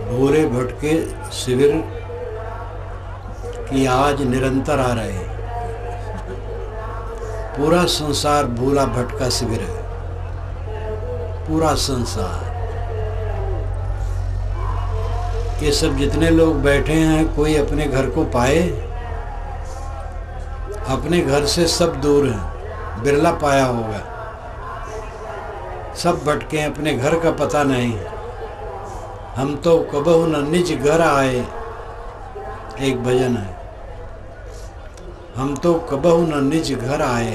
भूले भटके शिविर की आवाज निरंतर आ रही है। पूरा संसार भूला भटका शिविर है, पूरा संसार। ये सब जितने लोग बैठे हैं, कोई अपने घर को पाए? अपने घर से सब दूर हैं, बिरला पाया होगा। सब भटके हैं, अपने घर का पता नहीं। हम तो कबहु न निज घर आए, एक भजन है। हम तो कबहु न निज घर आए।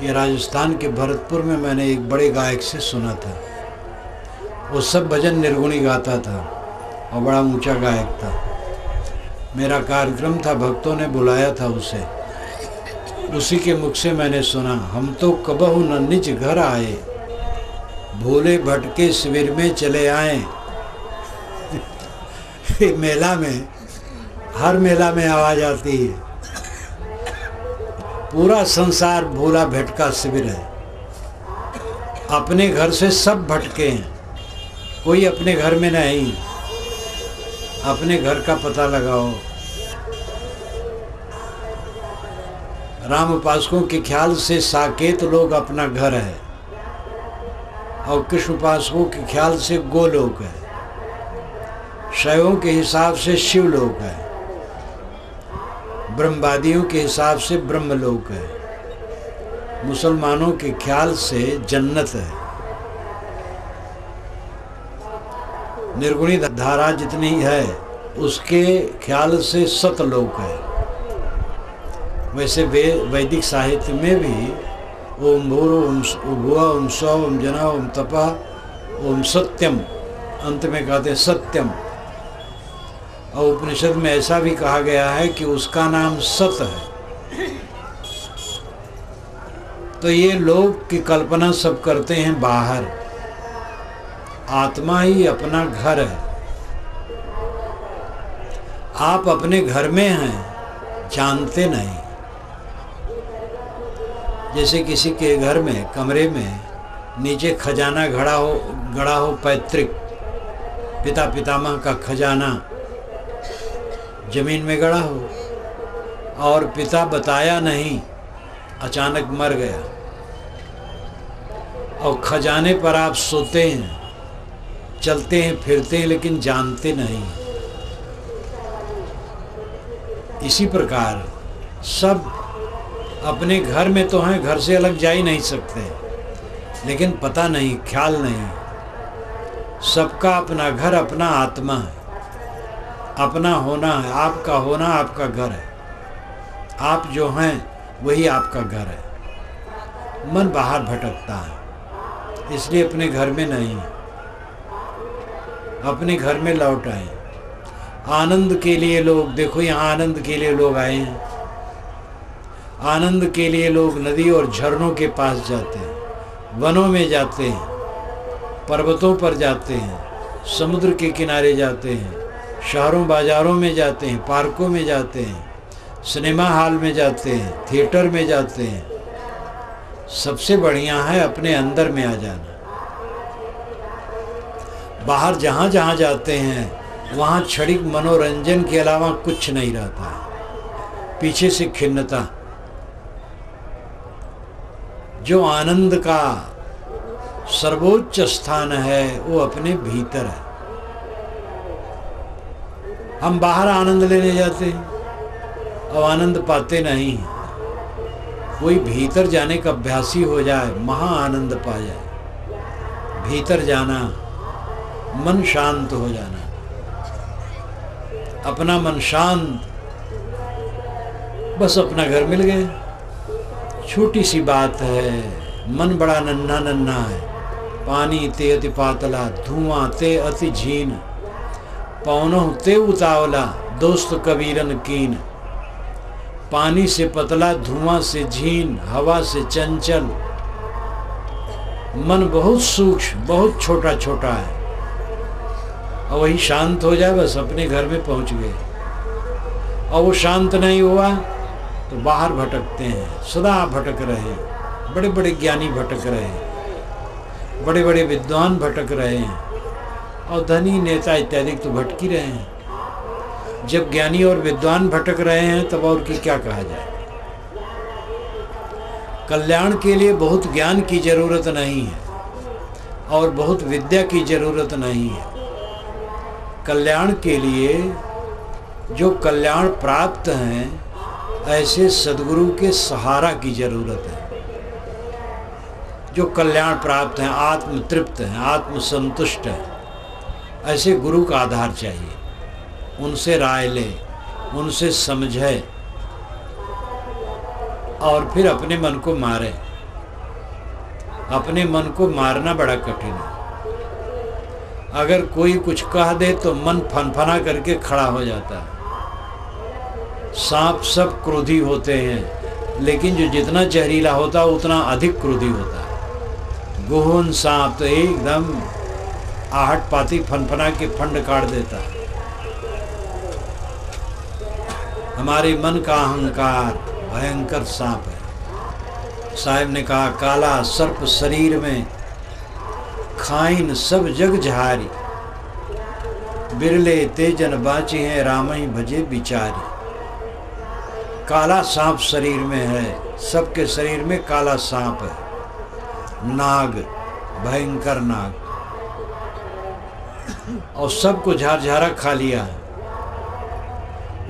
ये राजस्थान के भरतपुर में मैंने एक बड़े गायक से सुना था। वो सब भजन निर्गुणी गाता था और बड़ा ऊंचा गायक था। मेरा कार्यक्रम था, भक्तों ने बुलाया था उसे, उसी के मुख से मैंने सुना, हम तो कबहु न निज घर आए, भूले भटके शिविर में चले आए। मेला में, हर मेला में आवाज आती है, पूरा संसार भूला भटका शिविर है। अपने घर से सब भटके हैं, कोई अपने घर में नहीं। अपने घर का पता लगाओ। राम उपासकों के ख्याल से साकेत लोग अपना घर है, और कृष्ण उपासकों के ख्याल से गोलोक है। शैवों के हिसाब से शिवलोक है, ब्रह्मवादियों के हिसाब से ब्रह्मलोक है, मुसलमानों के ख्याल से जन्नत है। निर्गुणी धारा जितनी है उसके ख्याल से सतलोक है। वैसे वैदिक साहित्य में भी ओम भूर ओम भुआ ओम स्व ओम जना ओम तपा ओम सत्यम, अंत में कहते हैं सत्यम। और उपनिषद में ऐसा भी कहा गया है कि उसका नाम सत है। तो ये लोग की कल्पना सब करते हैं बाहर, आत्मा ही अपना घर है। आप अपने घर में हैं, जानते नहीं। जैसे किसी के घर में कमरे में नीचे खजाना गड़ा हो पैतृक, पिता पितामह का खजाना जमीन में गड़ा हो, और पिता बताया नहीं, अचानक मर गया, और खजाने पर आप सोते हैं, चलते हैं, फिरते हैं, लेकिन जानते नहीं। इसी प्रकार सब अपने घर में तो हैं, घर से अलग जा ही नहीं सकते, लेकिन पता नहीं, ख्याल नहीं। सबका अपना घर, अपना आत्मा है, अपना होना है। आपका होना आपका घर है, आप जो हैं वही आपका घर है। मन बाहर भटकता है, इसलिए अपने घर में नहीं, अपने घर में लौट आए। आनंद के लिए लोग, देखो यहाँ आनंद के लिए लोग आए हैं। आनंद के लिए लोग नदी और झरनों के पास जाते हैं, वनों में जाते हैं, पर्वतों पर जाते हैं, समुद्र के किनारे जाते हैं, शहरों बाजारों में जाते हैं, पार्कों में जाते हैं, सिनेमा हॉल में जाते हैं, थिएटर में जाते हैं। सबसे बढ़िया है अपने अंदर में आ जाना। बाहर जहाँ जहाँ जाते हैं वहाँ क्षणिक मनोरंजन के अलावा कुछ नहीं रहता है, पीछे से खिन्नता। जो आनंद का सर्वोच्च स्थान है वो अपने भीतर है। हम बाहर आनंद लेने जाते हैं और आनंद पाते नहीं। कोई भीतर जाने का अभ्यासी हो जाए, महा आनंद पा जाए। भीतर जाना, मन शांत हो जाना, अपना मन शांत, बस अपना घर मिल गए। छोटी सी बात है, मन बड़ा नन्हा नन्हा है। पानी ते अति पातला, धुआं ते अति झीन, पौनों ते उतावला, दोस्त कबीरन कीन। पानी से पतला, धुआं से झीन, हवा से चंचल। मन बहुत सूक्ष्म, बहुत छोटा छोटा है, और वही शांत हो जाए, बस अपने घर में पहुंच गए। और वो शांत नहीं हुआ तो बाहर भटकते हैं, सदा भटक रहे हैं। बड़े बड़े ज्ञानी भटक रहे हैं, बड़े बड़े विद्वान भटक रहे हैं, और धनी नेता इत्यादि तो भटकी रहे हैं। जब ज्ञानी और विद्वान भटक रहे हैं तब और की क्या कहा जाए। कल्याण के लिए बहुत ज्ञान की जरूरत नहीं है और बहुत विद्या की जरूरत नहीं है। कल्याण के लिए जो कल्याण प्राप्त हैं ऐसे सद्गुरु के सहारा की जरूरत है। जो कल्याण प्राप्त हैं, आत्म तृप्त हैं, आत्म संतुष्ट हैं, ऐसे गुरु का आधार चाहिए। उनसे राय ले, उनसे समझे और फिर अपने मन को मारे। अपने मन को मारना बड़ा कठिन है। अगर कोई कुछ कह दे तो मन फनफना करके खड़ा हो जाता है। सांप सब क्रोधी होते हैं, लेकिन जो जितना जहरीला होता है उतना अधिक क्रोधी होता है। गोहन सांप तो एकदम आहट पाती फनफना के फंड काट देता है। हमारे मन का अहंकार भयंकर सांप है। साहब ने कहा, काला सर्प शरीर में, खाइन सब जग झारी, बिरले तेजन बाची हैं, राम ही भजे बिचारी। काला सांप शरीर में है, सबके शरीर में काला सांप है। नाग, भयंकर नाग, और सबको झारझारा खा लिया है।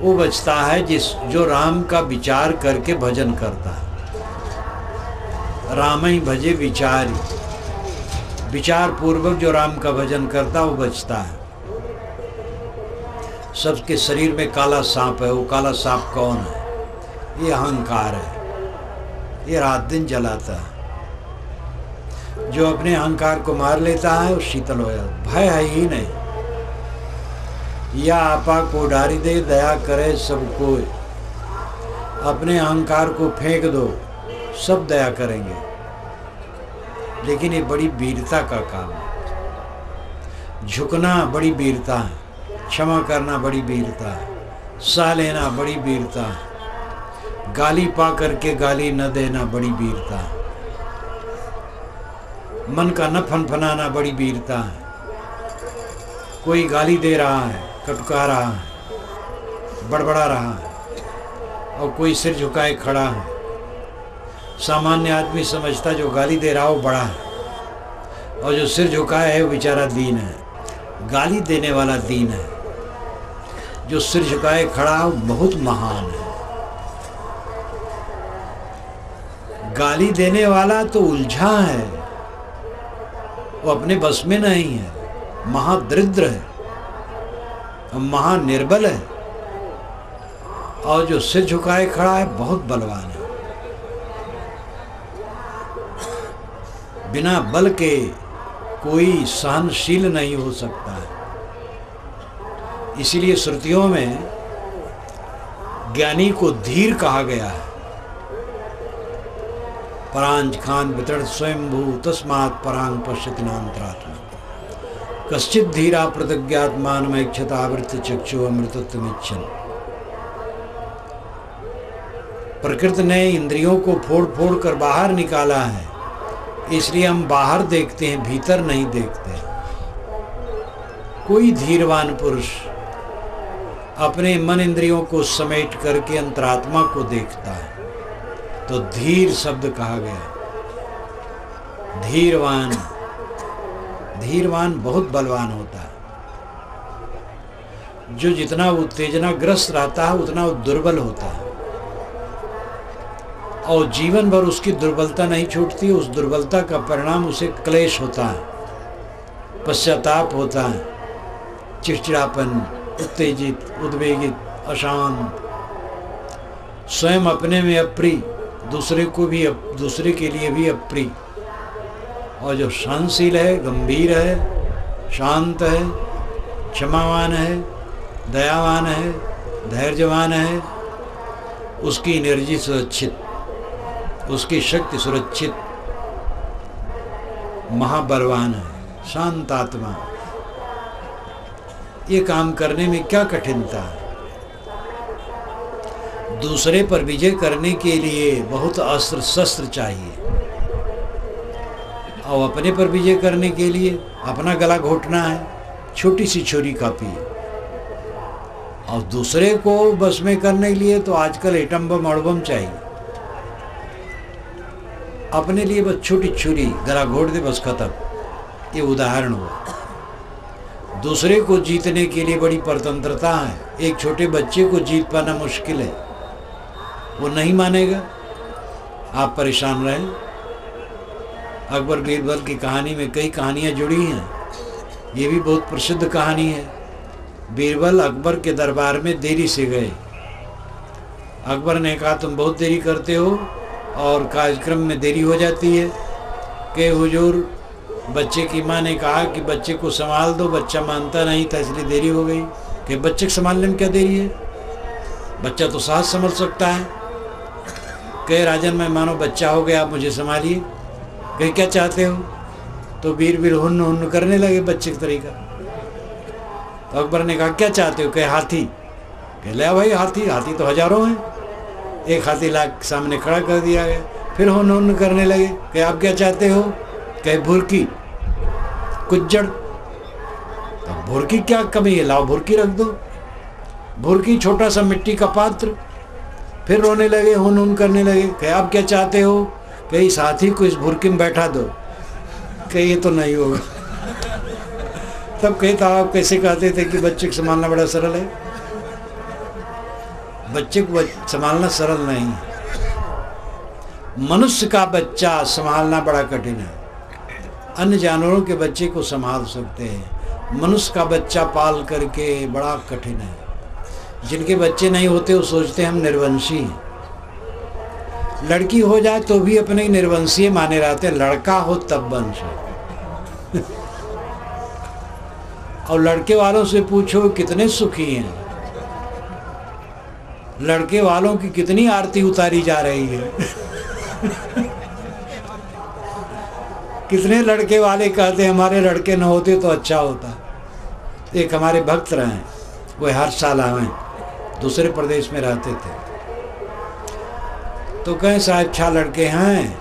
वो बचता है जो राम का विचार करके भजन करता है। राम ही भजे विचारी, विचार पूर्वक जो राम का भजन करता वो बचता है। सबके शरीर में काला सांप है। वो काला सांप कौन है? ये अहंकार है। ये रात दिन जलाता है। जो अपने अहंकार को मार लेता है वो शीतल हो जाता। भय है ही नहीं। या आपा को डारी दे, दया करे सब कोई। अपने अहंकार को फेंक दो, सब दया करेंगे। लेकिन ये बड़ी वीरता का काम है। झुकना बड़ी वीरता है, क्षमा करना बड़ी वीरता है, सह लेना बड़ी वीरता है, गाली पा करके गाली न देना बड़ी वीरता है, मन का न फनफनाना बड़ी वीरता है। कोई गाली दे रहा है, कटका रहा है, बड़बड़ा रहा है, और कोई सिर झुकाए खड़ा है। सामान्य आदमी समझता जो गाली दे रहा हो बड़ा है, और जो सिर झुकाए है वो बेचारा दीन है। गाली देने वाला दीन है, जो सिर झुकाए खड़ा हो बहुत महान है। गाली देने वाला तो उलझा है, वो अपने बस में नहीं है, महादरिद्र है, महानिर्बल है। और जो सिर झुकाए खड़ा है बहुत बलवान है। बिना बल के कोई सहनशील नहीं हो सकता है। इसीलिए श्रुतियों में ज्ञानी को धीर कहा गया है। परांज खान वितरण स्वयंभू तस्मात् परांग पश्यति नान्तरात्मा कश्चित धीरा प्रतिज्ञात्मानमैक्षतावृत्त चक्षु अमृतत्वमिच्छन्। प्रकृति ने इंद्रियों को फोड़ फोड़ कर बाहर निकाला है, इसलिए हम बाहर देखते हैं, भीतर नहीं देखते। कोई धीरवान पुरुष अपने मन इंद्रियों को समेट करके अंतरात्मा को देखता है, तो धीर शब्द कहा गया। धीरवान, धीरवान बहुत बलवान होता है। जो जितना उत्तेजनाग्रस्त रहता है उतना वो दुर्बल होता है, और जीवन भर उसकी दुर्बलता नहीं छूटती। उस दुर्बलता का परिणाम उसे क्लेश होता है, पश्चाताप होता है, चिड़चिड़ापन, उत्तेजित, उद्वेगित, अशांत, स्वयं अपने में अप्रिय, दूसरे के लिए भी अप्रिय। और जो शांतशील है, गंभीर है, शांत है, क्षमावान है, दयावान है, धैर्यवान है, उसकी एनर्जी सुरक्षित, उसकी शक्ति सुरक्षित, महाबलवान है, शांत आत्मा। ये काम करने में क्या कठिनता है? दूसरे पर विजय करने के लिए बहुत अस्त्र शस्त्र चाहिए, और अपने पर विजय करने के लिए अपना गला घोटना है, छोटी सी छुरी काफ़ी है। और दूसरे को बस में करने के लिए तो आजकल एटम बम अड़बम चाहिए। अपने लिए बस छोटी छुरी, गला घोट दे, बस खत्म। ये उदाहरण हुआ। दूसरे को जीतने के लिए बड़ी स्वतंत्रता है। एक छोटे बच्चे को जीत पाना मुश्किल है, वो नहीं मानेगा, आप परेशान रहें। अकबर बीरबल की कहानी में कई कहानियाँ जुड़ी हैं। ये भी बहुत प्रसिद्ध कहानी है। बीरबल अकबर के दरबार में देरी से गए। अकबर ने कहा तुम बहुत देरी करते हो और कार्यक्रम में देरी हो जाती है। कि हुजूर, बच्चे की माँ ने कहा कि बच्चे को संभाल दो, बच्चा मानता नहीं था इसलिए देरी हो गई। कि बच्चे को संभालने में क्या देरी है, बच्चा तो साथ संभल सकता है। कहे राजन, मैं मानो बच्चा हो गया, आप मुझे संभालिए। कहे क्या चाहते हो? तो बीरबल हुन्न हुन्न करने लगे बच्चे का तरीका। तो अकबर ने कहा क्या चाहते हो? कहे हाथी। कह ले भाई हाथी, हाथी तो हजारों हैं। एक हाथी ला सामने खड़ा कर दिया गया। फिर हुन्न हुन्न करने लगे। कहे आप क्या चाहते हो? कहे भुरकी, कुज्जड़। तो भुरकी क्या कमी है, लाओ भुरकी रख दो। भुरकी छोटा सा मिट्टी का पात्र। फिर रोने लगे, हुन हुन करने लगे। कहे आप क्या चाहते हो? कहे इस हाथी को इस भुरकी में बैठा दो। कहे ये तो नहीं होगा। तब कहता आप कैसे कहते थे कि बच्चे को संभालना बड़ा सरल है? बच्चे को संभालना सरल नहीं है। मनुष्य का बच्चा संभालना बड़ा कठिन है। अन्य जानवरों के बच्चे को संभाल सकते हैं, मनुष्य का बच्चा पाल करके बड़ा कठिन है। जिनके बच्चे नहीं होते वो सोचते हैं हम निर्वंशी हैं। लड़की हो जाए तो भी अपने निर्वंशीय माने रहते हैं, लड़का हो तब वंश हो। और लड़के वालों से पूछो कितने सुखी हैं, लड़के वालों की कितनी आरती उतारी जा रही है। कितने लड़के वाले कहते हैं हमारे लड़के न होते तो अच्छा होता। एक हमारे भक्त रहे, वो हर साल आवे, दूसरे प्रदेश में रहते थे। तो कहें साहब 6 लड़के हैं,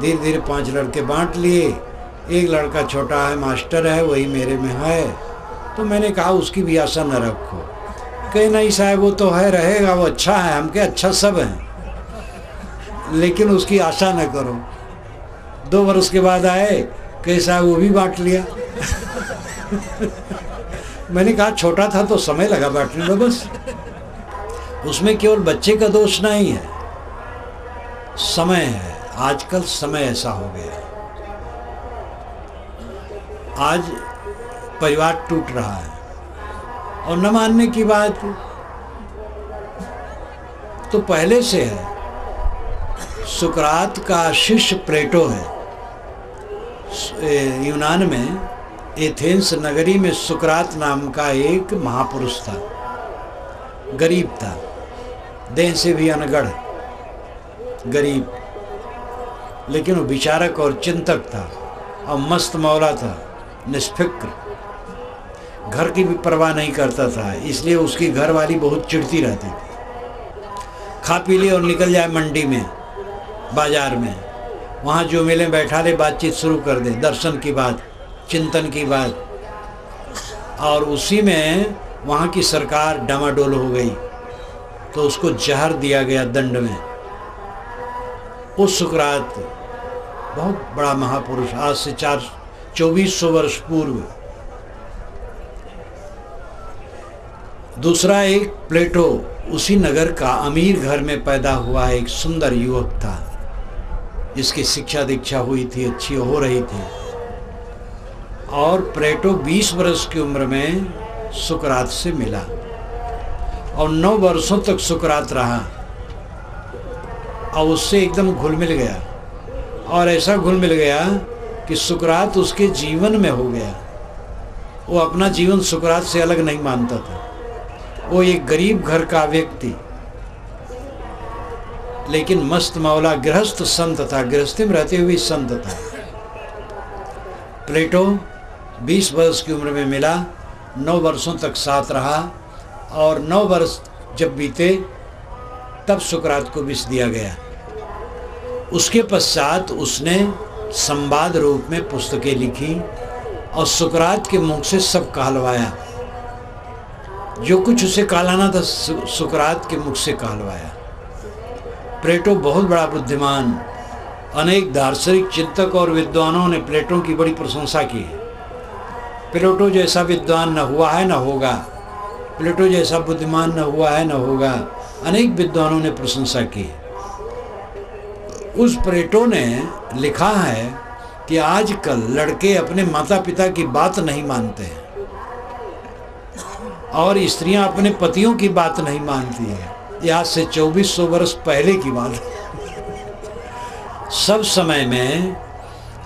धीरे धीरे 5 लड़के बांट लिए। एक लड़का छोटा है, मास्टर है, वही मेरे में है। तो मैंने कहा उसकी भी आशा न रखो। कहे नहीं साहब वो तो है, रहेगा, वो अच्छा है। हम क्या अच्छा सब हैं, लेकिन उसकी आशा न करो। 2 वर्ष के बाद आए, कहे साहब वो भी बांट लिया। मैंने कहा छोटा था तो समय लगा बांटने में, बस उसमें केवल बच्चे का दोष नहीं है, समय है। आजकल समय ऐसा हो गया है, आज परिवार टूट रहा है। और न मानने की बात तो पहले से है। सुकरात का शिष्य प्लेटो है। यूनान में एथेंस नगरी में सुकरात नाम का एक महापुरुष था। गरीब था, देह से भी अनगढ़, गरीब, लेकिन वो विचारक और चिंतक था और मस्त मौला था, निष्फिक्र, घर की भी परवाह नहीं करता था। इसलिए उसकी घरवाली बहुत चिढ़ती रहती थी। खा पी ले और निकल जाए मंडी में, बाजार में, वहाँ जो मिले बैठा ले, बातचीत शुरू कर दे, दर्शन की बात, चिंतन की बात। और उसी में वहाँ की सरकार डामाडोल हो गई तो उसको जहर दिया गया दंड में। उस सुकरात बहुत बड़ा महापुरुष, आज से 2400 वर्ष पूर्व। दूसरा एक प्लेटो, उसी नगर का अमीर घर में पैदा हुआ एक सुंदर युवक था, जिसकी शिक्षा दीक्षा हुई थी, अच्छी हो रही थी। और प्लेटो 20 वर्ष की उम्र में सुकरात से मिला और 9 वर्षों तक सुकरात रहा और उससे एकदम घुल मिल गया। और ऐसा घुल मिल गया कि सुकरात उसके जीवन में हो गया। वो अपना जीवन सुकरात से अलग नहीं मानता था। वो एक गरीब घर का व्यक्ति, लेकिन मस्त मौला गृहस्थ संत था, गृहस्थी में रहते हुए संत था। प्लेटो 20 वर्ष की उम्र में मिला, 9 वर्षों तक साथ रहा और 9 वर्ष जब बीते तब सुकरात को विष दिया गया। उसके पश्चात उसने संवाद रूप में पुस्तकें लिखी और सुकरात के मुख से सब कहलवाया। जो कुछ उसे कहलाना था सुकरात के मुख से कहलवाया। प्लेटो बहुत बड़ा बुद्धिमान, अनेक दार्शनिक चिंतक और विद्वानों ने प्लेटो की बड़ी प्रशंसा की है। प्लेटो जैसा विद्वान न हुआ है न होगा, प्लेटो जैसा बुद्धिमान न हुआ है न होगा, अनेक विद्वानों ने प्रशंसा की है। उस प्लेटो ने लिखा है कि आजकल लड़के अपने माता पिता की बात नहीं मानते हैं और स्त्रियां अपने पतियों की बात नहीं मानती हैं। यह आज से 2400 वर्ष पहले की बात है। सब समय में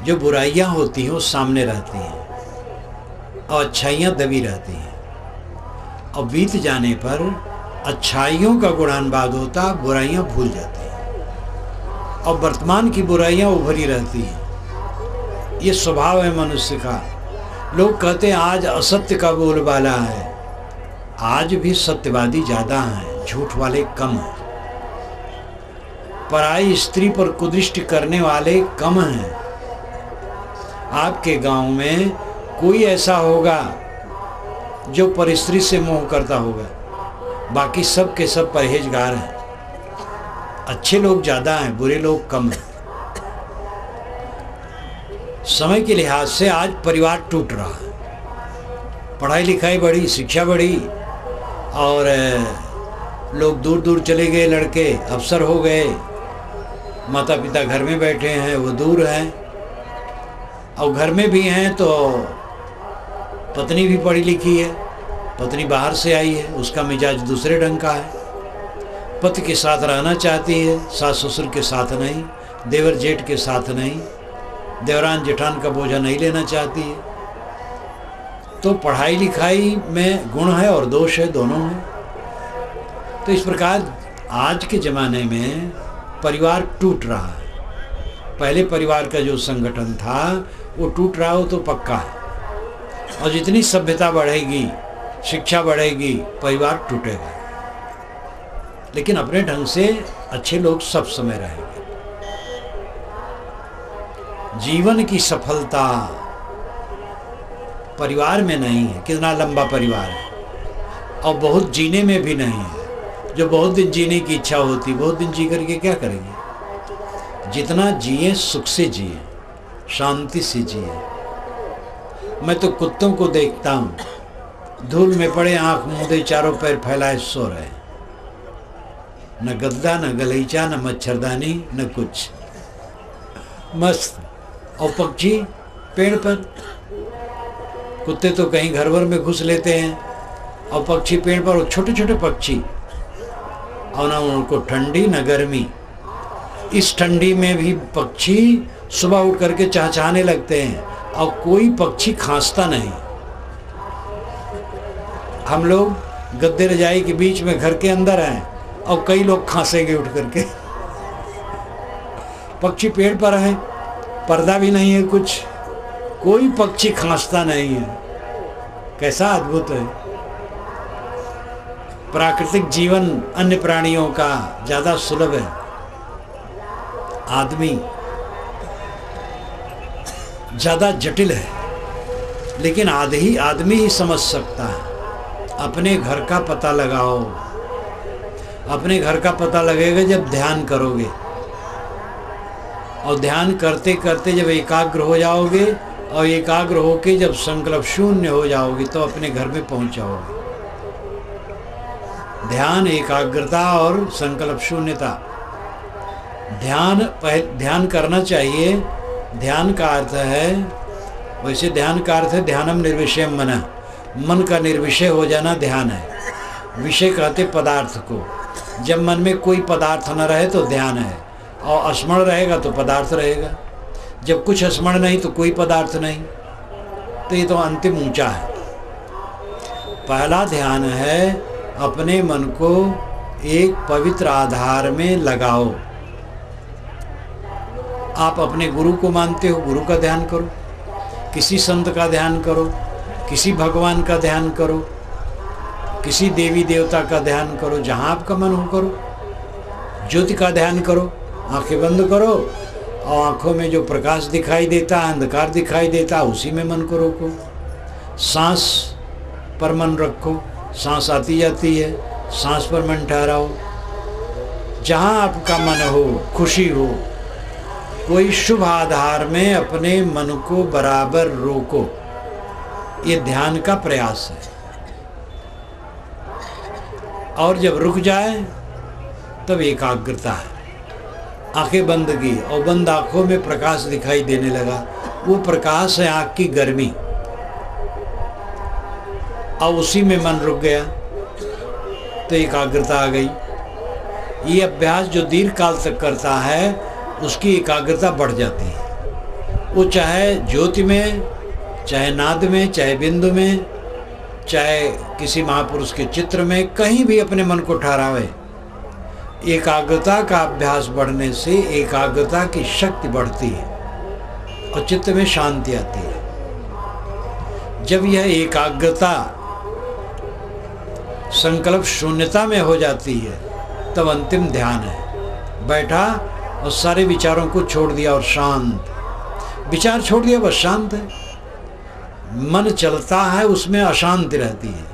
जो बुराइयां होती हैं वो सामने रहती हैं और अच्छाइयां दबी रहती हैं, और बीत जाने पर अच्छाइयों का गुणानुवाद होता, बुराइयां भूल जाती हैं और वर्तमान की बुराइयां उभरी रहती हैं। ये स्वभाव है मनुष्य का। लोग कहते हैं आज असत्य का बोलबाला है, आज भी सत्यवादी ज़्यादा हैं, झूठ वाले कम हैं। पराई स्त्री पर कुदृष्टि करने वाले कम हैं। आपके गांव में कोई ऐसा होगा जो परस्त्री से मोह करता होगा, बाकी सब के सब परहेजगार हैं। अच्छे लोग ज़्यादा हैं, बुरे लोग कम हैं। समय के लिहाज से आज परिवार टूट रहा है। पढ़ाई लिखाई बढ़ी, शिक्षा बढ़ी और लोग दूर दूर चले गए, लड़के अफसर हो गए, माता पिता घर में बैठे हैं, वो दूर हैं, और घर में भी हैं तो पत्नी भी पढ़ी लिखी है, पत्नी बाहर से आई है, उसका मिजाज दूसरे ढंग का है, पति के साथ रहना चाहती है, सास ससुर के साथ नहीं, देवर जेठ के साथ नहीं, देवरान जेठान का बोझा नहीं लेना चाहती है। तो पढ़ाई लिखाई में गुण है और दोष है, दोनों है। तो इस प्रकार आज के ज़माने में परिवार टूट रहा है। पहले परिवार का जो संगठन था वो टूट रहा हो तो पक्का है, और जितनी सभ्यता बढ़ेगी, शिक्षा बढ़ेगी, परिवार टूटेगा। लेकिन अपने ढंग से अच्छे लोग सब समय रहेंगे। जीवन की सफलता परिवार में नहीं है। कितना लंबा परिवार है, और बहुत जीने में भी नहीं है। जो बहुत दिन जीने की इच्छा होती, बहुत दिन जी करके क्या करेंगे? जितना जिए सुख से जिए, शांति से जिए। मैं तो कुत्तों को देखता हूँ, धूल में पड़े, आंख मूंदे, चारों पैर फैलाए सो रहे, न गद्दा, न गलीचा, न मच्छरदानी, न कुछ, मस्त। और पक्षी पेड़ पर, कुत्ते तो कहीं घर भर में घुस लेते हैं, और पक्षी पेड़ पर, छोटे छोटे पक्षी, और ना उनको ठंडी न गर्मी। इस ठंडी में भी पक्षी सुबह उठ करके चहचहाने लगते हैं, और कोई पक्षी खांसता नहीं। हम लोग गद्दे रजाई के बीच में घर के अंदर हैं और कई लोग खांसेंगे उठ करके। पक्षी पेड़ पर हैं, पर्दा भी नहीं है कुछ, कोई पक्षी खांसता नहीं है। कैसा अद्भुत है। प्राकृतिक जीवन अन्य प्राणियों का ज़्यादा सुलभ है। आदमी ज़्यादा जटिल है, लेकिन आदमी ही समझ सकता है। अपने घर का पता लगाओ। अपने घर का पता लगेगा जब ध्यान करोगे, और ध्यान करते करते जब एकाग्र हो जाओगे, और एकाग्र होके जब संकल्प शून्य हो जाओगे, तो अपने घर में पहुंच जाओगे। ध्यान, एकाग्रता और संकल्प शून्यता। ध्यान करना चाहिए। ध्यान का अर्थ है, वैसे ध्यान का अर्थ है ध्यानम निर्विषयम मनः, मन का निर्विषय हो जाना ध्यान है। विषय कहते पदार्थ को। जब मन में कोई पदार्थ न रहे तो ध्यान है, और स्मरण रहेगा तो पदार्थ रहेगा। जब कुछ स्मरण नहीं तो कोई पदार्थ नहीं। तो ये तो अंतिम ऊंचा है। पहला ध्यान है अपने मन को एक पवित्र आधार में लगाओ। आप अपने गुरु को मानते हो, गुरु का ध्यान करो, किसी संत का ध्यान करो, किसी भगवान का ध्यान करो, किसी देवी देवता का ध्यान करो, जहाँ आपका मन हो करो। ज्योति का ध्यान करो, आंखें बंद करो और आँखों में जो प्रकाश दिखाई देता है, अंधकार दिखाई देता है, उसी में मन को रोको। सांस पर मन रखो, सांस आती जाती है, सांस पर मन ठहराओ। जहाँ आपका मन हो, खुशी हो, कोई शुभ आधार में अपने मन को बराबर रोको। ये ध्यान का प्रयास है। और जब रुक जाए तब एकाग्रता है। आंखें बंद की और बंद आंखों में प्रकाश दिखाई देने लगा। वो प्रकाश है आँख की गर्मी, और उसी में मन रुक गया तो एकाग्रता आ गई। ये अभ्यास जो दीर्घ काल तक करता है उसकी एकाग्रता बढ़ जाती है। वो चाहे ज्योति में, चाहे नाद में, चाहे बिंदु में, चाहे किसी महापुरुष के चित्र में, कहीं भी अपने मन को ठहरावे। एकाग्रता का अभ्यास बढ़ने से एकाग्रता की शक्ति बढ़ती है और चित्त में शांति आती है। जब यह एकाग्रता संकल्प शून्यता में हो जाती है तब अंतिम ध्यान है। बैठा और सारे विचारों को छोड़ दिया और शांत, विचार छोड़ दिया, बस शांत है। मन चलता है उसमें अशांति रहती है,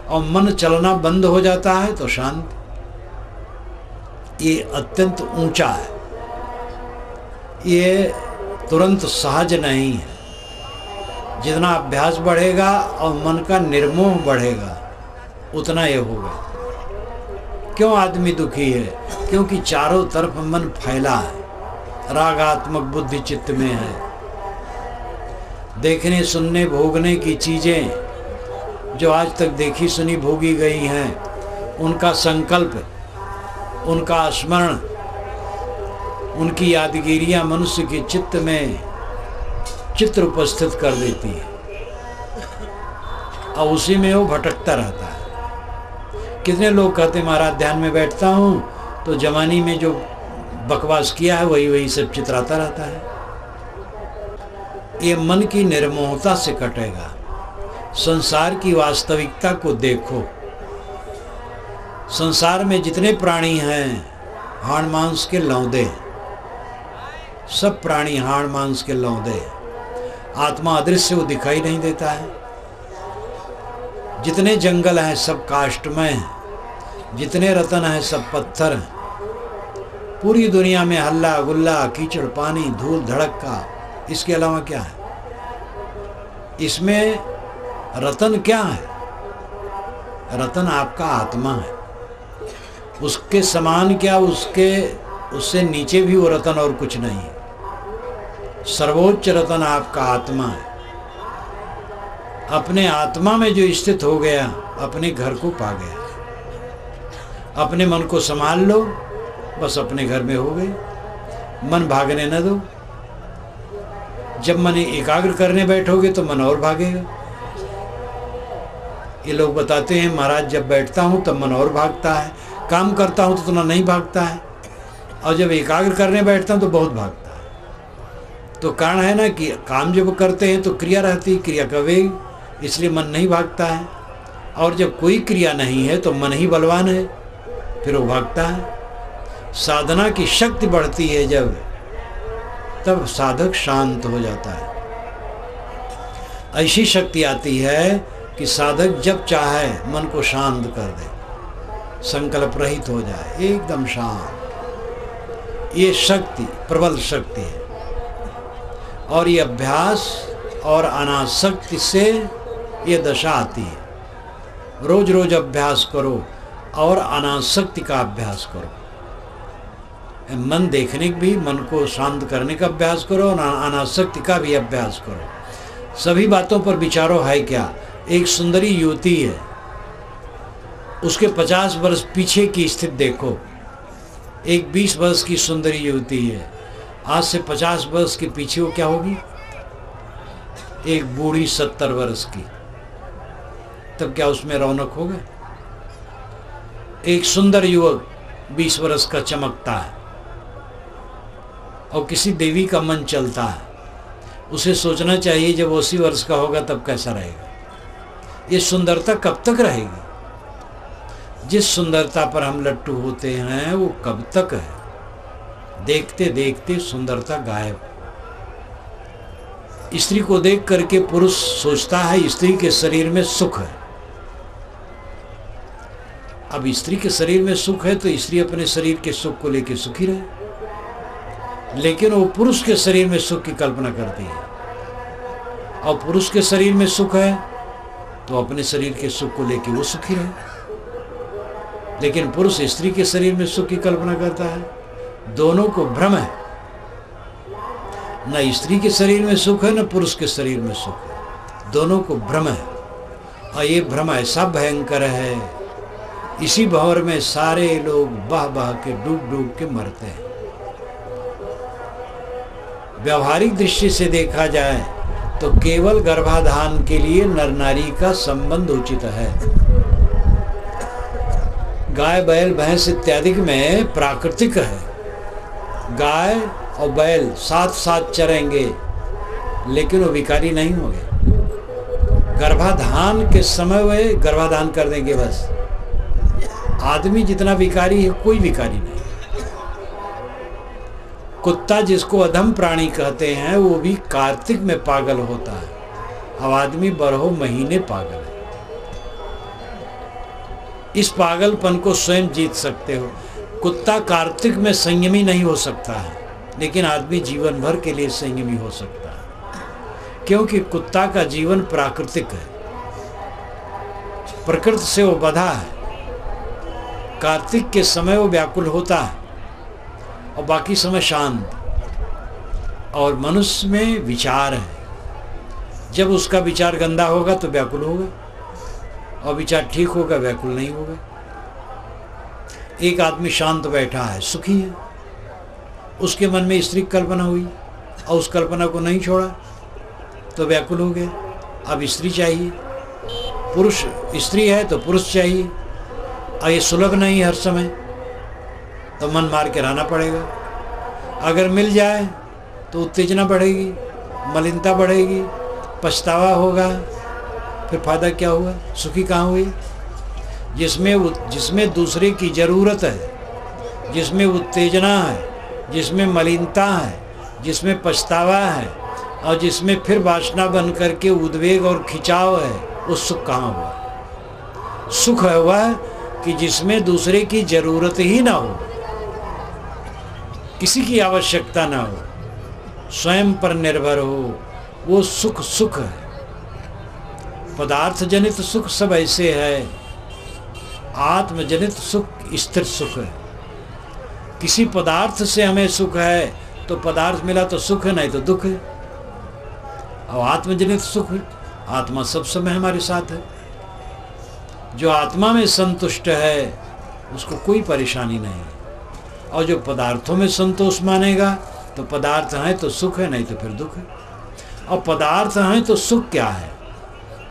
और मन चलना बंद हो जाता है तो शांति। ये अत्यंत ऊंचा है, ये तुरंत सहज नहीं है। जितना अभ्यास बढ़ेगा और मन का निर्मोह बढ़ेगा उतना ये होगा। क्यों आदमी दुखी है? क्योंकि चारों तरफ मन फैला है, रागात्मक बुद्धि चित्त में है। देखने, सुनने, भोगने की चीज़ें जो आज तक देखी सुनी भोगी गई हैं, उनका संकल्प, उनका स्मरण, उनकी यादगिरियाँ मनुष्य के चित्त में चित्र उपस्थित कर देती है और उसी में वो भटकता रहता है। कितने लोग कहते महाराज ध्यान में बैठता हूँ तो जवानी में जो बकवास किया है वही वही सब चित्राता रहता है। ये मन की निर्मोहता से कटेगा। संसार की वास्तविकता को देखो। संसार में जितने प्राणी हैं हाड़ मांस के लौंदे, सब प्राणी हाड़ मांस के लौंदे। आत्मा अदृश्य, वो दिखाई नहीं देता है। जितने जंगल हैं सब काष्ठमय हैं, जितने रतन हैं सब पत्थर हैं। पूरी दुनिया में हल्ला गुल्ला, कीचड़, पानी, धूल, धड़का, इसके अलावा क्या है? इसमें रतन क्या है? रतन आपका आत्मा है। उसके समान क्या, उससे नीचे भी वो रतन और कुछ नहीं है। सर्वोच्च रतन आपका आत्मा है। अपने आत्मा में जो स्थित हो गया अपने घर को पा गया। अपने मन को संभाल लो, बस अपने घर में हो गए। मन भागने न दो। जब मन एकाग्र करने बैठोगे तो मन और भागेगा। ये लोग बताते हैं महाराज जब बैठता हूँ तब मन और भागता है, काम करता हूँ तो उतना नहीं भागता है, और जब एकाग्र करने बैठता हूँ तो बहुत भागता है। तो कारण है ना कि काम जब करते हैं तो क्रिया रहती, क्रिया का वेग, इसलिए मन नहीं भागता है। और जब कोई क्रिया नहीं है तो मन ही बलवान है, फिर वो भागता है। साधना की शक्ति बढ़ती है जब, तब साधक शांत हो जाता है। ऐसी शक्ति आती है कि साधक जब चाहे मन को शांत कर दे, संकल्प रहित हो जाए, एकदम शांत। ये शक्ति प्रबल शक्ति है। और ये अभ्यास और अनासक्ति से ये दशा आती है। रोज रोज अभ्यास करो और अनासक्ति का अभ्यास करो। मन देखने का भी, मन को शांत करने का अभ्यास करो और अनासक्ति का भी अभ्यास करो। सभी बातों पर विचारो है क्या। एक सुंदरी युवती है, उसके 50 वर्ष पीछे की स्थिति देखो। एक 20 वर्ष की सुंदरी युवती है, आज से 50 वर्ष के पीछे वो क्या होगी? एक बूढ़ी 70 वर्ष की। तब क्या उसमें रौनक होगा? एक सुंदर युवक 20 वर्ष का चमकता है और किसी देवी का मन चलता है, उसे सोचना चाहिए जब 80 वर्ष का होगा तब कैसा रहेगा। ये सुंदरता कब तक रहेगी? जिस सुंदरता पर हम लट्टू होते हैं वो कब तक है? देखते देखते सुंदरता गायब। स्त्री को देख करके पुरुष सोचता है स्त्री के शरीर में सुख है। अब स्त्री के शरीर में सुख है तो स्त्री अपने शरीर के सुख को लेकर सुखी रहे, लेकिन वो पुरुष के शरीर में सुख की कल्पना करती है। और पुरुष के शरीर में सुख है तो अपने शरीर के सुख को लेकर वो सुखी रहे, लेकिन पुरुष स्त्री के शरीर में सुख की कल्पना करता है। दोनों को भ्रम है, न स्त्री के शरीर में सुख है न पुरुष के शरीर में सुख है, दोनों को भ्रम है। और ये भ्रम ऐसा भयंकर है, इसी भंवर में सारे लोग बह बह के डूब डूब के मरते हैं। व्यवहारिक दृष्टि से देखा जाए तो केवल गर्भाधान के लिए नर नारी का संबंध उचित है। गाय बैल भैंस इत्यादि में प्राकृतिक है, गाय और बैल साथ साथ चरेंगे लेकिन वो विकारी नहीं होंगे। गर्भाधान के समय वे गर्भाधान कर देंगे बस। आदमी जितना विकारी है कोई विकारी नहीं। कुत्ता जिसको अधम प्राणी कहते हैं वो भी कार्तिक में पागल होता है। अब आदमी 12 महीने पागल है। इस पागलपन को स्वयं जीत सकते हो। कुत्ता कार्तिक में संयमी नहीं हो सकता है, लेकिन आदमी जीवन भर के लिए संयमी हो सकता है, क्योंकि कुत्ता का जीवन प्राकृतिक है, प्रकृति से वो बंधा है। कार्तिक के समय वो व्याकुल होता है और बाकी समय शांत। और मनुष्य में विचार है, जब उसका विचार गंदा होगा तो व्याकुल होगा, और विचार ठीक होगा व्याकुल नहीं होगा। एक आदमी शांत बैठा है, सुखी है, उसके मन में स्त्री कल्पना हुई और उस कल्पना को नहीं छोड़ा तो व्याकुल हो गया। अब स्त्री चाहिए, पुरुष स्त्री है तो पुरुष चाहिए, और ये सुलभ नहीं हर समय, तो मन मार के रहना पड़ेगा। अगर मिल जाए तो उत्तेजना बढ़ेगी, मलिनता बढ़ेगी, पछतावा होगा, फिर फायदा क्या हुआ, सुखी कहाँ हुई। जिसमें दूसरे की ज़रूरत है, जिसमें उत्तेजना है, जिसमें मलिनता है, जिसमें पछतावा है, और जिसमें फिर वासना बन करके उद्वेग और खिंचाव है, वो सुख कहाँ हुआ। सुख है वह कि जिसमें दूसरे की ज़रूरत ही ना हो, किसी की आवश्यकता ना हो, स्वयं पर निर्भर हो, वो सुख सुख है। पदार्थ जनित सुख सब ऐसे है, आत्मजनित सुख स्थिर सुख है। किसी पदार्थ से हमें सुख है तो पदार्थ मिला तो सुख है, नहीं तो दुख है। और आत्मजनित सुख, आत्मा सब समय हमारे साथ है। जो आत्मा में संतुष्ट है उसको कोई परेशानी नहीं है। और जो पदार्थों में संतोष मानेगा तो पदार्थ हैं तो सुख है, नहीं तो फिर दुख है। और पदार्थ हैं तो सुख क्या है।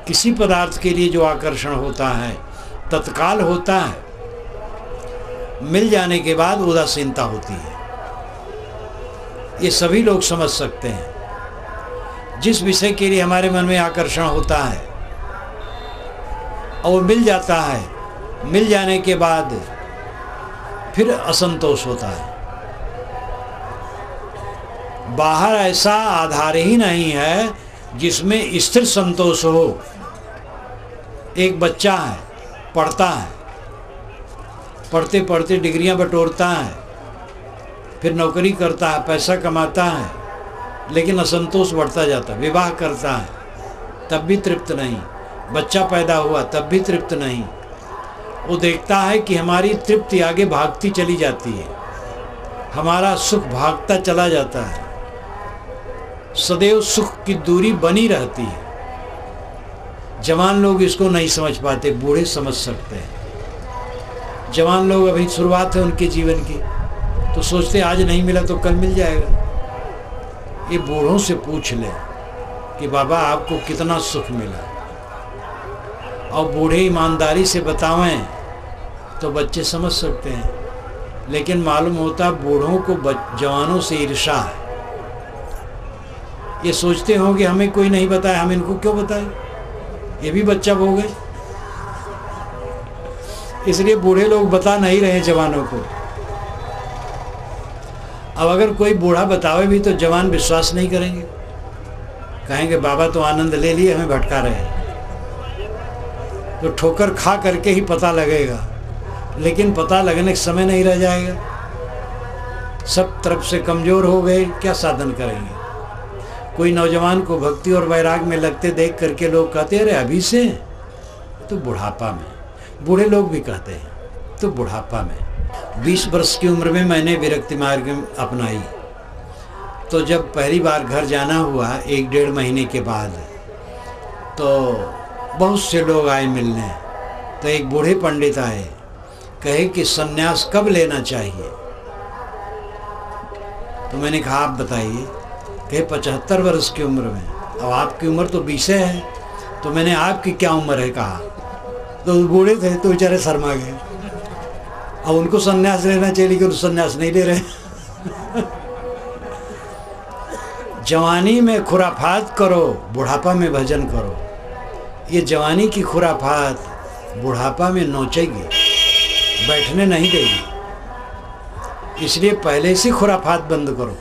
किसी पदार्थ के लिए जो आकर्षण होता है तत्काल होता है, मिल जाने के बाद उदासीनता होती है। ये सभी लोग समझ सकते हैं। जिस विषय के लिए हमारे मन में आकर्षण होता है और वो मिल जाता है, मिल जाने के बाद फिर असंतोष होता है। बाहर ऐसा आधार ही नहीं है जिसमें स्थिर संतोष हो। एक बच्चा है, पढ़ता है, पढ़ते पढ़ते डिग्रियां बटोरता है, फिर नौकरी करता है, पैसा कमाता है, लेकिन असंतोष बढ़ता जाता है। विवाह करता है तब भी तृप्त नहीं, बच्चा पैदा हुआ तब भी तृप्त नहीं। वो देखता है कि हमारी तृप्ति आगे भागती चली जाती है, हमारा सुख भागता चला जाता है, सदैव सुख की दूरी बनी रहती है। जवान लोग इसको नहीं समझ पाते, बूढ़े समझ सकते हैं। जवान लोग अभी शुरुआत है उनके जीवन की, तो सोचते आज नहीं मिला तो कल मिल जाएगा। ये बूढ़ों से पूछ ले कि बाबा आपको कितना सुख मिला, और बूढ़े ईमानदारी से बतावें तो बच्चे समझ सकते हैं। लेकिन मालूम होता बूढ़ों को जवानों से ईर्ष्या है। ये सोचते होंगे हमें कोई नहीं बताया, हम इनको क्यों बताएं, ये भी बच्चा हो गए। इसलिए बूढ़े लोग बता नहीं रहे जवानों को। अब अगर कोई बूढ़ा बतावे भी तो जवान विश्वास नहीं करेंगे, कहेंगे बाबा तो आनंद ले लिए, हमें भटका रहे हैं। तो ठोकर खा करके ही पता लगेगा, लेकिन पता लगने का समय नहीं रह जाएगा। सब तरफ से कमज़ोर हो गए, क्या साधन करेंगे। कोई नौजवान को भक्ति और वैराग में लगते देख करके लोग कहते हैं अरे अभी से, तो बुढ़ापा में। बूढ़े लोग भी कहते हैं तो बुढ़ापा में। 20 वर्ष की उम्र में मैंने विरक्ति मार्ग अपनाई। तो जब पहली बार घर जाना हुआ 1-1.5 महीने के बाद, तो बहुत से लोग आए मिलने। तो एक बूढ़े पंडित आए, कहे कि सन्यास कब लेना चाहिए। तो मैंने कहा आप बताइए। कहे 75 वर्ष की उम्र में। अब आपकी उम्र तो 20 है। तो मैंने आपकी क्या उम्र है कहा। तो बूढ़े थे तो बेचारे शर्मा गए। अब उनको सन्यास लेना चाहिए, लेकिन सन्यास नहीं ले रहे। जवानी में खुराफात करो, बुढ़ापा में भजन करो। ये जवानी की खुराफात बुढ़ापा में नोचेगी, बैठने नहीं देगी। इसलिए पहले से खुराफात बंद करो।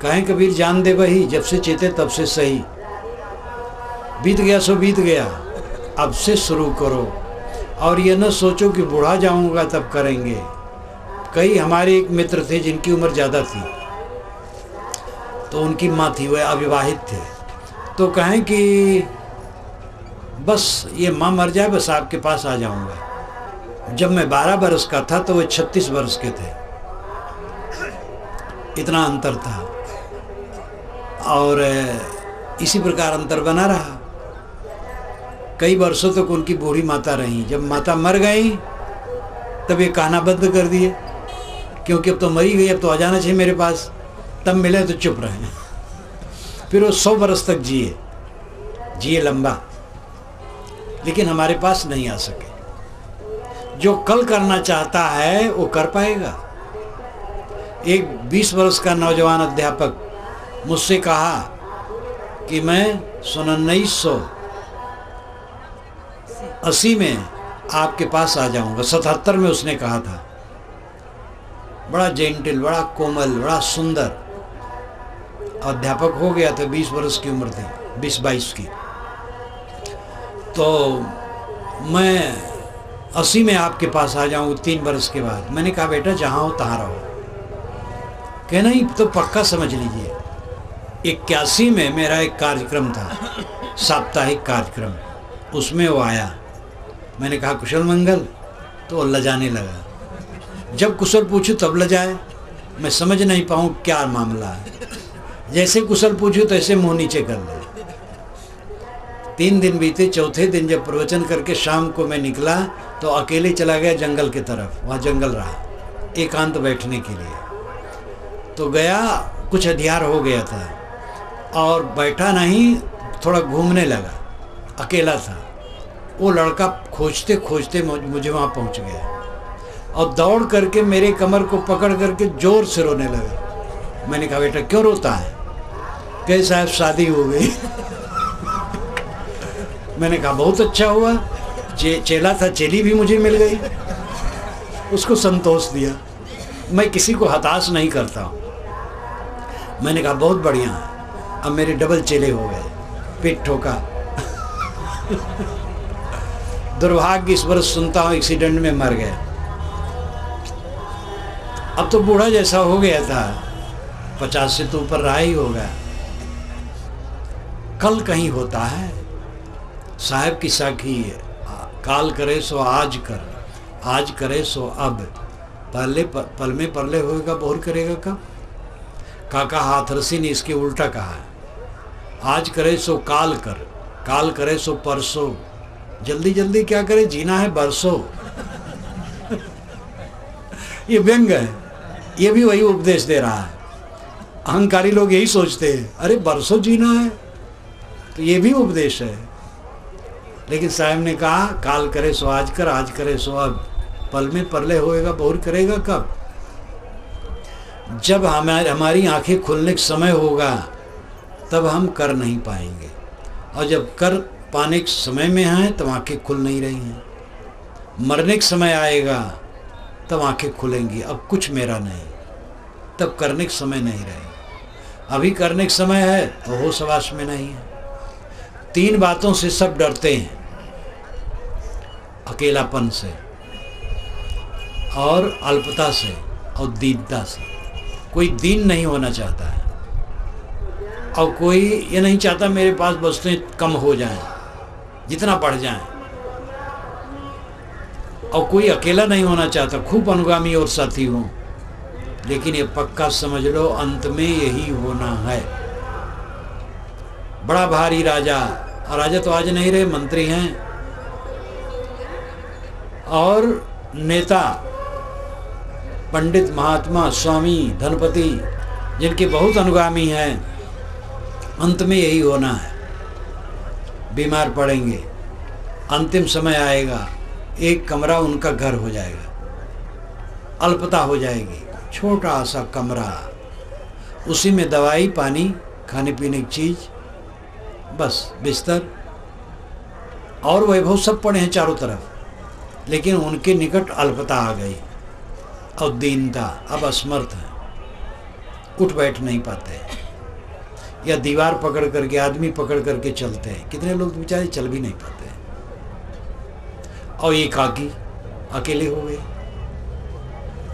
कहें कबीर जान दे वही, जब से चेते तब से सही। बीत गया सो बीत गया, अब से शुरू करो। और ये न सोचो कि बूढ़ा जाऊंगा तब करेंगे। कई हमारे एक मित्र थे जिनकी उम्र ज़्यादा थी, तो उनकी माँ थी, वह अविवाहित थे। तो कहें कि बस ये माँ मर जाए बस आपके पास आ जाऊंगा। जब मैं 12 वर्ष का था तो वे 36 वर्ष के थे। इतना अंतर था। और इसी प्रकार अंतर बना रहा। कई वर्षों तक उनकी बूढ़ी माता रही। जब माता मर गई तब ये कहना बंद कर दिए, क्योंकि अब तो मरी गई, अब तो आ जाना चाहिए मेरे पास। तब मिले तो चुप रहे। फिर वो 100 वर्ष तक जिए लंबा, लेकिन हमारे पास नहीं आ सके। जो कल करना चाहता है वो कर पाएगा। एक 20 वर्ष का नौजवान अध्यापक मुझसे कहा कि मैं 1980 में आपके पास आ जाऊंगा। 77 में उसने कहा था। बड़ा जेंटल, बड़ा कोमल, बड़ा सुंदर अध्यापक हो गया था। 20 वर्ष की उम्र थी, 20-22 की। तो मैं 80 में आपके पास आ जाऊंगा 3 वर्ष के बाद। मैंने कहा बेटा जहाँ हो तहाँ रहो। कह नहीं तो पक्का समझ लीजिए। 81 में मेरा एक कार्यक्रम था, साप्ताहिक कार्यक्रम, उसमें वो आया। मैंने कहा कुशल मंगल, तो वो लजाने लगा। जब कुशल पूछूं तब लजाए। मैं समझ नहीं पाऊँ क्या मामला है। जैसे कुशल पूछूं तैसे मुँह नीचे कर ले। 3 दिन बीते। चौथे दिन जब प्रवचन करके शाम को मैं निकला तो अकेले चला गया जंगल की तरफ। वहाँ जंगल रहा एकांत बैठने के लिए। तो गया, कुछ अधियार हो गया था और बैठा नहीं, थोड़ा घूमने लगा। अकेला था। वो लड़का खोजते खोजते मुझे वहाँ पहुँच गया और दौड़ करके मेरे कमर को पकड़ करके जोर से रोने लगा। मैंने कहा बेटा क्यों रोता है। कहे साहब शादी हो गई। मैंने कहा बहुत अच्छा हुआ। चेला था, चेली भी मुझे मिल गई। उसको संतोष दिया। मैं किसी को हताश नहीं करता हूँ। मैंने कहा बहुत बढ़िया है, अब मेरे डबल चेले हो गए। पेट ठोका। दुर्भाग्य इस वर्ष सुनता हूँ एक्सीडेंट में मर गया। अब तो बूढ़ा जैसा हो गया था, 50 से तो ऊपर रहा ही होगा। कल कहीं होता है। साहब की साखी है, काल करे सो आज कर, आज करे सो अब, पल में परले होएगा बहुर करेगा कब। काका हाथरसी ने इसके उल्टा कहा है। आज करे सो काल कर, काल करे सो परसों, जल्दी जल्दी क्या करे, जीना है बरसों। ये व्यंग है। ये भी वही उपदेश दे रहा है। अहंकारी लोग यही सोचते हैं अरे बरसों जीना है, तो ये भी उपदेश है। लेकिन साहब ने कहा काल करे सो आज कर, आज करे सो अब, पल में परले होएगा बहुर करेगा कब। जब हमारी आंखें खुलने का समय होगा तब हम कर नहीं पाएंगे, और जब कर पाने के समय में हैं तब आंखें खुल नहीं रही हैं। मरने का समय आएगा तब आंखें खुलेंगी। अब कुछ मेरा नहीं, तब करने का समय नहीं रहेगा। अभी करने का समय है तो होश हवास में नहीं है। 3 बातों से सब डरते हैं, अकेलापन से और अल्पता से और दीनता से। कोई दीन नहीं होना चाहता है और कोई ये नहीं चाहता मेरे पास वस्तुएं कम हो जाएं, जितना बढ़ जाएं। और कोई अकेला नहीं होना चाहता, खूब अनुगामी और साथी हो। लेकिन ये पक्का समझ लो, अंत में यही होना है। बड़ा भारी राजा, और राजा तो आज नहीं रहे, मंत्री हैं और नेता, पंडित, महात्मा, स्वामी, धनपति, जिनके बहुत अनुगामी हैं, अंत में यही होना है। बीमार पड़ेंगे, अंतिम समय आएगा, एक कमरा उनका घर हो जाएगा, अल्पता हो जाएगी, छोटा सा कमरा, उसी में दवाई, पानी, खाने पीने की चीज़, बस बिस्तर और वैभव सब पड़े हैं चारों तरफ। लेकिन उनके निकट अल्पता आ गई और दीनता, अब असमर्थ है, उठ बैठ नहीं पाते, या दीवार पकड़ करके, आदमी पकड़ करके चलते हैं। कितने लोग बेचारे चल भी नहीं पाते और एकाकी, अकेले हो गए।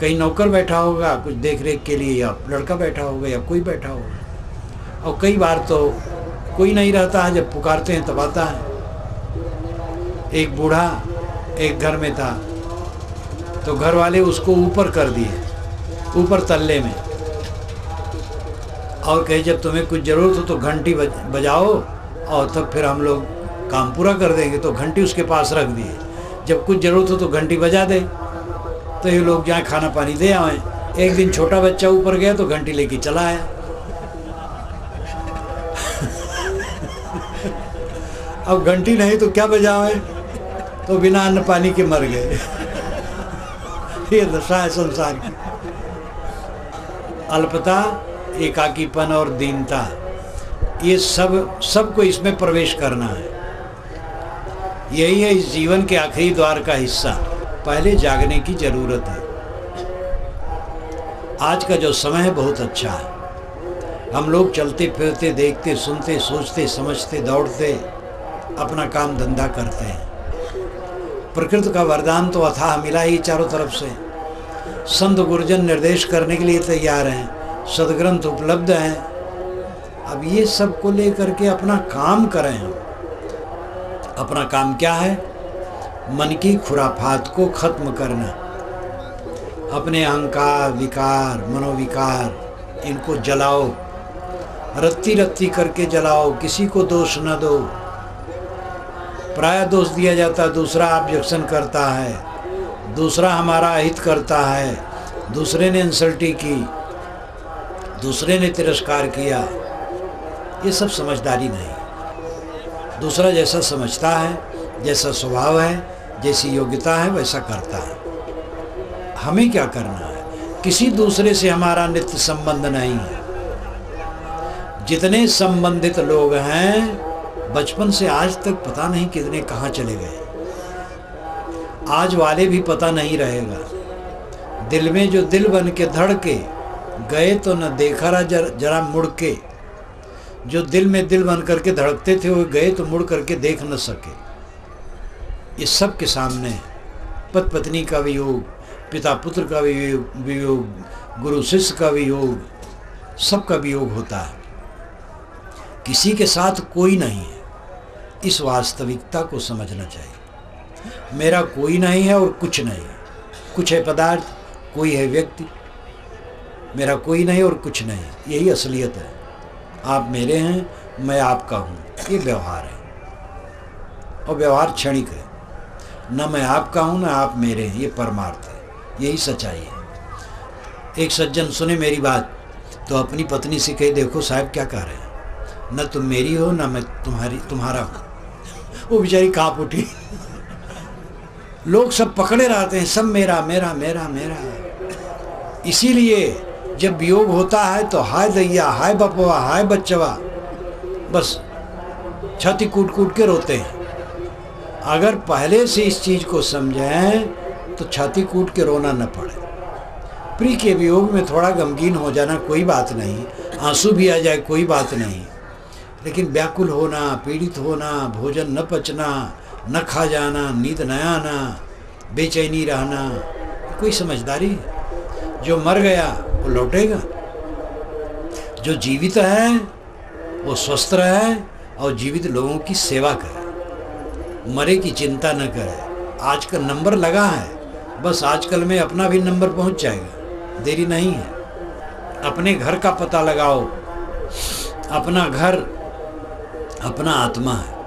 कहीं नौकर बैठा होगा कुछ देख रेख के लिए, या लड़का बैठा होगा, या कोई बैठा होगा। और कई बार तो कोई नहीं रहता है, जब पुकारते हैं तब आता है। एक बूढ़ा एक घर में था, तो घर वाले उसको ऊपर कर दिए, ऊपर तल्ले में, और कहे जब तुम्हें कुछ ज़रूरत हो तो घंटी बजाओ और तब फिर हम लोग काम पूरा कर देंगे। तो घंटी उसके पास रख दिए, जब कुछ ज़रूरत हो तो घंटी बजा दे, तो ये लोग जाए खाना पानी दे आए। एक दिन छोटा बच्चा ऊपर गया तो घंटी लेके चला आया। अब घंटी नहीं तो क्या बजाए, तो बिना अन्न पानी के मर गए। ये दशा है संसार की। अल्पता, एकाकीपन और दीनता, ये सबको इसमें प्रवेश करना है। यही है इस जीवन के आखिरी द्वार का हिस्सा। पहले जागने की जरूरत है। आज का जो समय है बहुत अच्छा है। हम लोग चलते फिरते, देखते, सुनते, सोचते, समझते, दौड़ते, अपना काम धंधा करते हैं। प्रकृति का वरदान तो अथाह मिला ही चारों तरफ से। संत गुरुजन निर्देश करने के लिए तैयार हैं, सदग्रंथ उपलब्ध हैं। अब ये सब को लेकर के अपना काम करें हम। अपना काम क्या है? मन की खुराफात को खत्म करना। अपने अहंकार, विकार, मनोविकार, इनको जलाओ, रत्ती रत्ती करके जलाओ। किसी को दोष न दो। प्राय दोष दिया जाता है, दूसरा ऑब्जेक्शन करता है, दूसरा हमारा अहित करता है, दूसरे ने इंसल्टी की, दूसरे ने तिरस्कार किया। ये सब समझदारी नहीं। दूसरा जैसा समझता है, जैसा स्वभाव है, जैसी योग्यता है, वैसा करता है। हमें क्या करना है? किसी दूसरे से हमारा नित्य संबंध नहीं है। जितने संबंधित लोग हैं बचपन से आज तक पता नहीं कितने कहाँ चले गए। आज वाले भी पता नहीं रहेगा। दिल में जो दिल बन के धड़के गए तो न देखा रहा जरा मुड़ के। जो दिल में दिल बन करके धड़कते थे वो गए तो मुड़ करके देख न सके। ये सब के सामने पति पत्नी का वियोग, पिता पुत्र का वियोग, गुरु शिष्य का वियोग, सबका वियोग होता है। किसी के साथ कोई नहीं है। इस वास्तविकता को समझना चाहिए। मेरा कोई नहीं है और कुछ नहीं है। कुछ है पदार्थ, कोई है व्यक्ति। मेरा कोई नहीं और कुछ नहीं, यही असलियत है। आप मेरे हैं, मैं आपका हूँ, ये व्यवहार है। और व्यवहार क्षणिक है। न मैं आपका हूँ न आप मेरे हैं, ये परमार्थ है। यही सच्चाई है। एक सज्जन सुने मेरी बात तो अपनी पत्नी से कहे, देखो साहब क्या कह रहे हैं, न तुम मेरी हो न मैं तुम्हारा हूँ। वो बेचारी कांप उठी। लोग सब पकड़े रहते हैं, सब मेरा मेरा मेरा मेरा। इसीलिए जब वियोग होता है तो हाय दैया, हाय बपवा, हाय बच्चवा, बस छाती कूट कूट के रोते हैं। अगर पहले से इस चीज़ को समझें तो छाती कूट के रोना न पड़े। प्रिय के वियोग में थोड़ा गमगीन हो जाना कोई बात नहीं, आंसू भी आ जाए कोई बात नहीं, लेकिन व्याकुल होना, पीड़ित होना, भोजन न पचना, न खा जाना, नींद न आना, बेचैनी रहना, कोई समझदारी है? जो मर गया वो लौटेगा, जो जीवित है वो स्वस्थ रहे और जीवित लोगों की सेवा करे, मरे की चिंता न करे। आजकल नंबर लगा है, बस आजकल में अपना भी नंबर पहुंच जाएगा, देरी नहीं है। अपने घर का पता लगाओ, अपना घर अपना आत्मा है।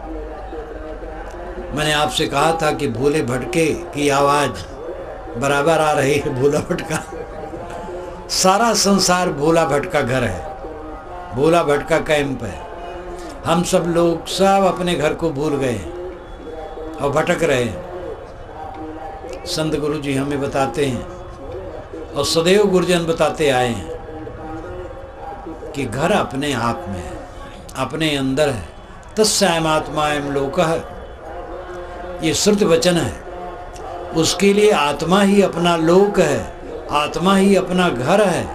मैंने आपसे कहा था कि भोले भटके की आवाज़ बराबर आ रही है, भोला भटका। सारा संसार भोला भटका घर है, भोला भटका कैंप है। हम सब लोग सब अपने घर को भूल गए और भटक रहे हैं। संत गुरु जी हमें बताते हैं और सदैव गुरुजन बताते आए हैं कि घर अपने आप में है, अपने अंदर है। तस्यात्मायं लोकः, ये श्रुत वचन है। उसके लिए आत्मा ही अपना लोक है, आत्मा ही अपना घर है।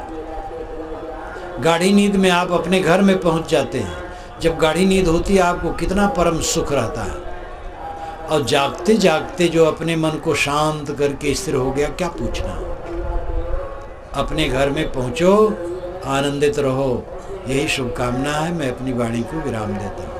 गाढ़ी नींद में आप अपने घर में पहुंच जाते हैं। जब गाढ़ी नींद होती है आपको कितना परम सुख रहता है, और जागते जागते जो अपने मन को शांत करके स्थिर हो गया, क्या पूछना। अपने घर में पहुंचो, आनंदित रहो, यही शुभकामना है। मैं अपनी वाणी को विराम देता हूँ।